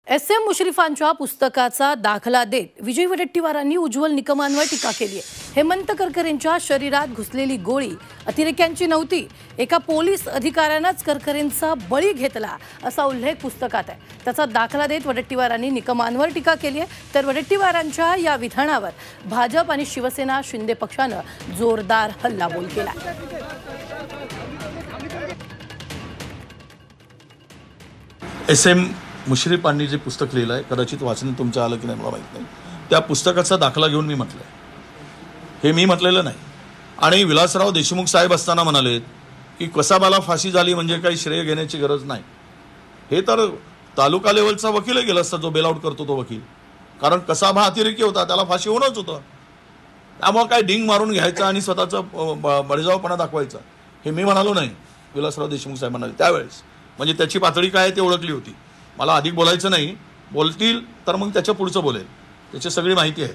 SM. मुश्रीफांच्या पुस्तकाचा दाखला देत विजय वडेट्टीवारांनी उज्ज्वल निकमांवर टीका केली आहे। हेमंत करकरेंच्या शरीरात घुसलेली गोळी अतिरेक्यांची नव्हती, एका पोलीस अधिकाऱ्यानेच करकरेंचा बळी घेतला असा उल्लेख पुस्तकात आहे। त्याचा दाखला देत वडेट्टीवारांनी निकमांवर टीका केली आहे। तर वडेट्टीवारांच्या या विधानावर भाजप आणि शिवसेना शिंदे पक्षाने जोरदार हल्लाबोल केला। एस.एम. मुश्रीफांनी जे पुस्तक लिहिलं आहे, कदाचित वाचन तुमचं आलं की नाही मला माहीत नाही, त्या पुस्तकाचा दाखला घेऊन मी म्हटलं हे मी म्हटलेलं नाही। आणि विलासराव देशमुख साहेब असताना म्हणाले की कसाबाला फाशी झाली म्हणजे काही श्रेय घेण्याची गरज नाही, हे तर तालुका लेवलचा वकील गेला असता जो बेलआउट करतो तो वकील, कारण कसाबा अतिरेकी होता, त्याला फाशी होणंच होतं। त्यामुळे काय डिंग मारून घ्यायचा आणि स्वतःचा बळजावपणा दाखवायचा हे मी म्हणालो नाही, विलासराव देशमुख साहेब म्हणाले त्यावेळेस। म्हणजे त्याची पातळी काय ते ओळखली होती। मला अधिक बोलायचं नाही, बोलतील तर मग त्याच्या पुढचं बोलेल, त्याची सगळी माहिती आहे।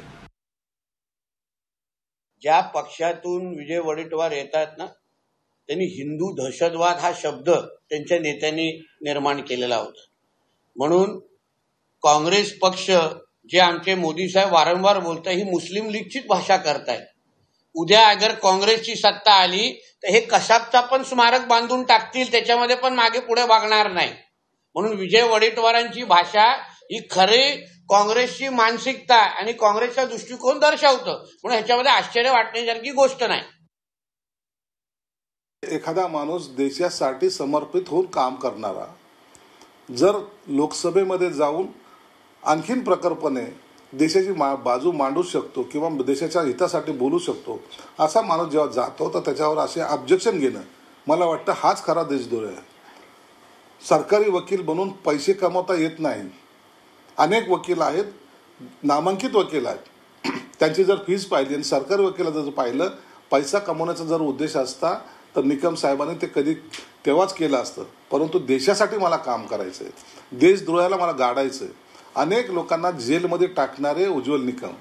ज्या पक्षातून विजय वडेट्टीवार येतात ना, त्यांनी हिंदू दहशतवाद हा शब्द त्यांच्या नेत्यांनी निर्माण केलेला होता। म्हणून काँग्रेस पक्ष जे आमचे मोदी साहेब वारंवार बोलताय ही मुस्लिम लीगचीच भाषा करतायत। उद्या अगर काँग्रेसची सत्ता आली तर हे कसाबचा पण स्मारक बांधून टाकतील, त्याच्यामध्ये पण मागे पुढे वागणार नाही। म्हणून विजय वडेट्टीवारांची भाषा ही खरी काँग्रेसची मानसिकता आणि काँग्रेसचा दृष्टिकोन दर्शवतं, म्हणून ह्याच्यामध्ये आश्चर्य वाटण्यासारखी गोष्ट नाही। एखादा माणूस देशासाठी समर्पित होऊन काम करणारा जर लोकसभेमध्ये जाऊन आणखीन प्रखरपणे देशाची बाजू मांडू शकतो किंवा देशाच्या हितासाठी बोलू शकतो, असा माणूस जेव्हा जातो तर त्याच्यावर असे ऑब्जेक्शन घेणं मला वाटतं हाच खरा देशद्रोह आहे। सरकारी वकील बनून पैसे कमवता येत नाही। अनेक वकील आहेत, नामांकित वकील आहेत, त्यांची जर फीस पाहिली आणि सरकारी वकिलाचं जर पाहिलं, पैसा कमवण्याचा जर उद्देश असता तर निकम साहेबांनी ते कधी तेव्हाच केलं असतं। परंतु देशासाठी मला काम करायचंय, देशद्रोहाला मला गाडायचंय। अनेक लोकांना जेलमध्ये टाकणारे उज्ज्वल निकम